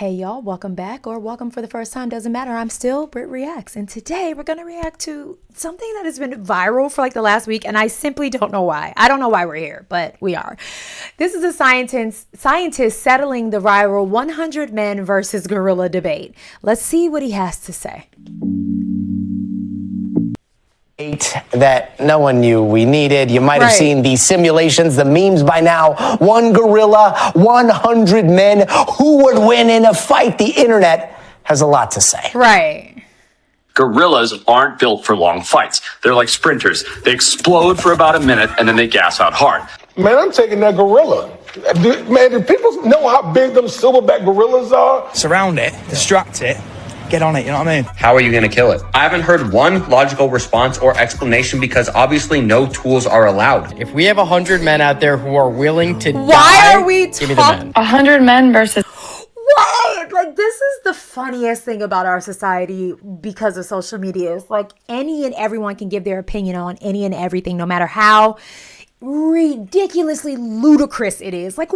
Hey y'all, welcome back or welcome for the first time, doesn't matter. I'm still BrittReacts, and today we're going to react to something that has been viral for like the last week, and I simply don't know why. I don't know why we're here, but we are. This is a scientist settling the viral 100 men versus gorilla debate. Let's see what he has to say. That no one knew we needed. You might have seen the simulations, the memes by now. One gorilla, 100 men. Who would win in a fight? The internet has a lot to say. Right. Gorillas aren't built for long fights. They're like sprinters. They explode for about a minute and then they gas out hard. Man, I'm taking that gorilla. Do people know how big them silverback gorillas are? Surround it, distract it, get on it, you know what I mean? How are you going to kill it? I haven't heard one logical response or explanation because obviously no tools are allowed. If we have 100 men out there who are willing to Why are we give me the men. 100 men versus... What? Like, this is the funniest thing about our society because of social media. It's like any and everyone can give their opinion on any and everything, no matter how ridiculously ludicrous it is. Like,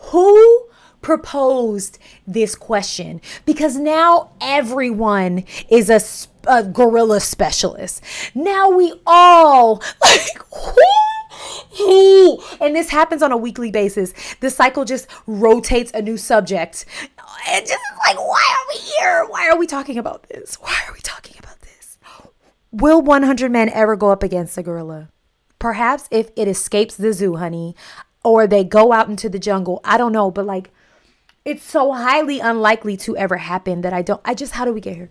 who proposed this question? Because now everyone is a gorilla specialist. Now we all like who, and this happens on a weekly basis. The cycle just rotates a new subject. It just is like, why are we here? Why are we talking about this? Why are we talking about this? Will 100 men ever go up against a gorilla? Perhaps if it escapes the zoo, honey, or they go out into the jungle. I don't know, but like, it's so highly unlikely to ever happen that how do we get here?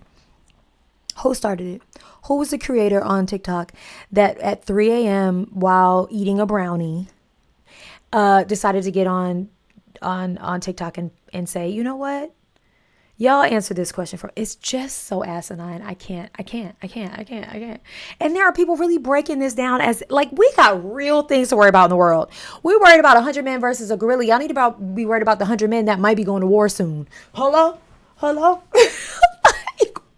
Who started it? Who was the creator on TikTok that at 3 a.m. while eating a brownie decided to get on TikTok and say, you know what? Y'all answer this question for, it's just so asinine. I can't. And there are people really breaking this down as like, we got real things to worry about in the world. We're worried about 100 men versus a gorilla. Y'all need to be worried about the 100 men that might be going to war soon. Hello? Like,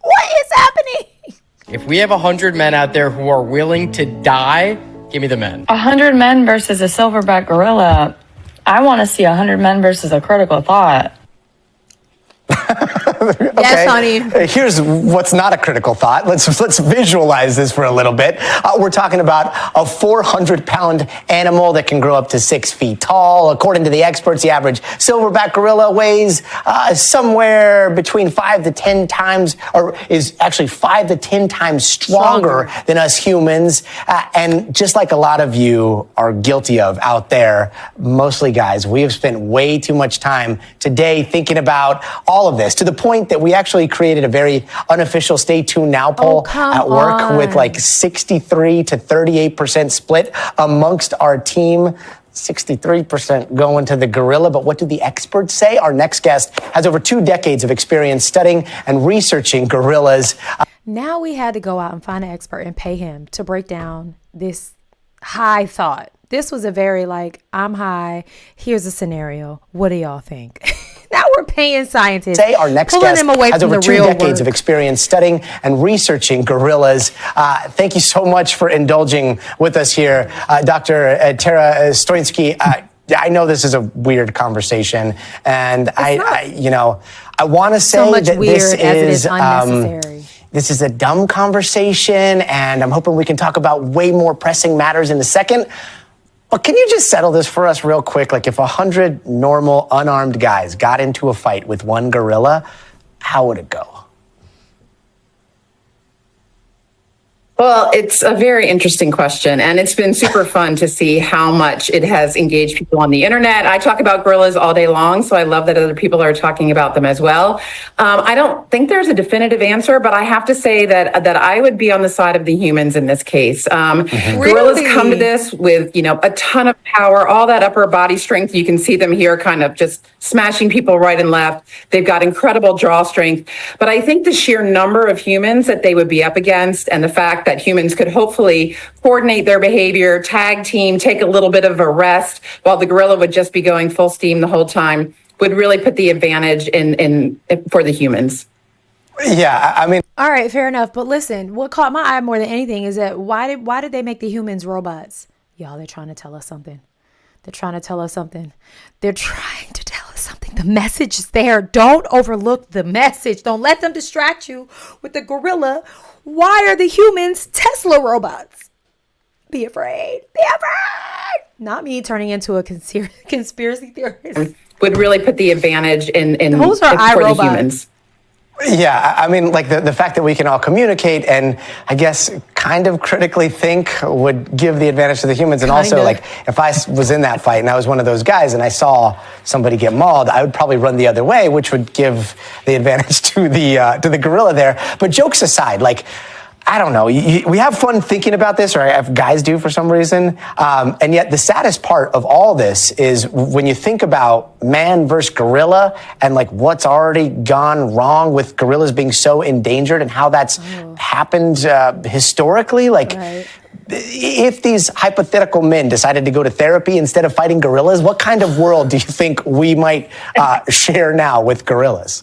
what is happening? If we have 100 men out there who are willing to die, give me the men. 100 men versus a silverback gorilla. I want to see 100 men versus a critical thought. Okay. Yes, honey. Here's what's not a critical thought. Let's visualize this for a little bit. We're talking about a 400-pound animal that can grow up to 6 feet tall. According to the experts, the average silverback gorilla weighs somewhere between 5 to 10 times, or is actually 5 to 10 times stronger than us humans. And just like a lot of you are guilty of out there, mostly guys, we have spent way too much time today thinking about all of this, to the point that we actually created a very unofficial Stay Tuned Now poll at work with like 63 to 38% split amongst our team. 63% going to the gorilla. But what do the experts say? Our next guest has over 2 decades of experience studying and researching gorillas. Now we had to go out and find an expert and pay him to break down this high thought. This was a very like, I'm high. Here's a scenario. What do y'all think? Now we're paying scientists. Say our next guest has over 2 decades of experience studying and researching gorillas. Thank you so much for indulging with us here, Dr. Tara Stoinski. I know this is a weird conversation, and I want to say so much that weird this as it is unnecessary. This is a dumb conversation, and I'm hoping we can talk about way more pressing matters in a second. But can you just settle this for us real quick? Like, if 100 normal, unarmed guys got into a fight with one gorilla, how would it go? Well, it's a very interesting question, and it's been super fun to see how much it has engaged people on the internet. I talk about gorillas all day long, so I love that other people are talking about them as well. I don't think there's a definitive answer, but I have to say that I would be on the side of the humans in this case. Gorillas come to this with, a ton of power, all that upper body strength. You can see them here kind of just smashing people right and left. They've got incredible draw strength. But I think the sheer number of humans that they would be up against, and the fact that humans could hopefully coordinate their behavior, tag team, take a little bit of a rest while the gorilla would just be going full steam the whole time, would really put the advantage in for the humans. Yeah, I mean. All right, fair enough. But listen, what caught my eye more than anything is that why did they make the humans robots? Y'all, they're trying to tell us something. They're trying to tell us something. They're trying to tell us something. the message is there. Don't overlook the message. Don't let them distract you with the gorilla. Why are the humans Tesla robots? Be afraid. Be afraid. Not me turning into a conspiracy theorist. Would really put the advantage in Those are for the iRobots. humans. Yeah, I mean, like the fact that we can all communicate and I guess kind of critically think would give the advantage to the humans. And also, like, if I was in that fight and I was one of those guys and I saw somebody get mauled, I would probably run the other way, which would give the advantage to the gorilla there. But jokes aside, like, I don't know. We have fun thinking about this, or guys do for some reason. And yet the saddest part of all this is when you think about man versus gorilla and like what's already gone wrong with gorillas being so endangered and how that's happened historically. Like, if these hypothetical men decided to go to therapy instead of fighting gorillas, what kind of world do you think we might share now with gorillas?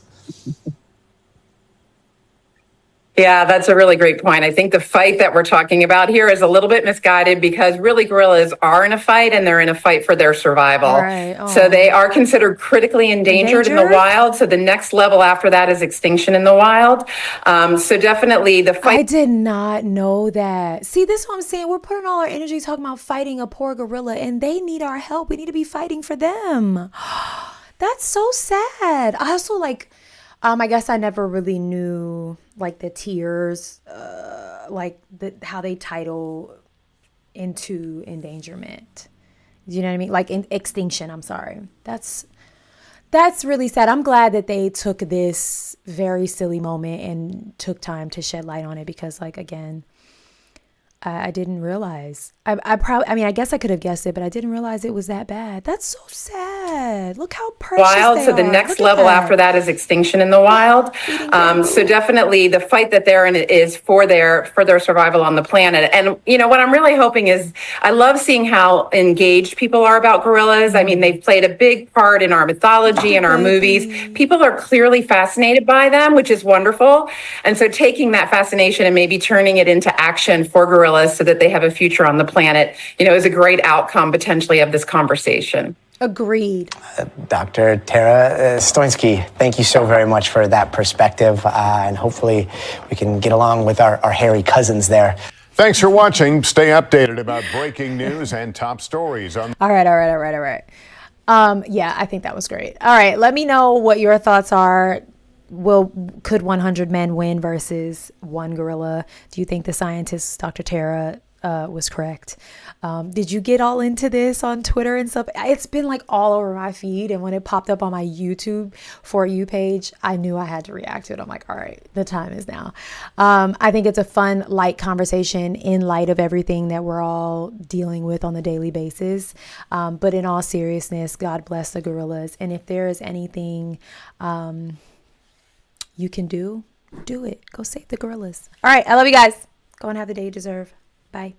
Yeah, that's a really great point. I think the fight that we're talking about here is a little bit misguided because really gorillas are in a fight and they're in a fight for their survival. So they are considered critically endangered in the wild. So the next level after that is extinction in the wild. So definitely the fight. I did not know that. See, this is what I'm saying. We're putting all our energy talking about fighting a poor gorilla and they need our help. We need to be fighting for them. That's so sad. I also like, I guess I never really knew like the tiers, like how they title into endangerment. You know what I mean? Like in extinction. I'm sorry. That's really sad. I'm glad that they took this very silly moment and took time to shed light on it because, like, again, I didn't realize. I guess I could have guessed it, but I didn't realize it was that bad. That's so sad. Look how precious wild. they So the are. next Look at level that. after that is extinction in the wild. So definitely the fight that they're in is for their survival on the planet. And you know what I'm really hoping is I love seeing how engaged people are about gorillas. I mean, they've played a big part in our mythology and our movies. People are clearly fascinated by them, which is wonderful. And so taking that fascination and maybe turning it into action for gorillas so that they have a future on the planet, you know, is a great outcome potentially of this conversation. Agreed. Dr. Tara Stoinski, thank you so very much for that perspective. And hopefully we can get along with our hairy cousins there. Thanks for watching. Stay updated about breaking news and top stories on. All right. Yeah, I think that was great. All right. Let me know what your thoughts are. Could 100 men win versus one gorilla? Do you think the scientist, Dr. Tara, was correct? Did you get all into this on Twitter and stuff? It's been like all over my feed, and when it popped up on my YouTube For You page, I knew I had to react to it. I'm like, all right, the time is now. I think it's a fun, light conversation in light of everything that we're all dealing with on the daily basis. But in all seriousness, God bless the gorillas. And if there is anything you can do it. Go save the gorillas. All right. I love you guys. Go and have the day you deserve. Bye.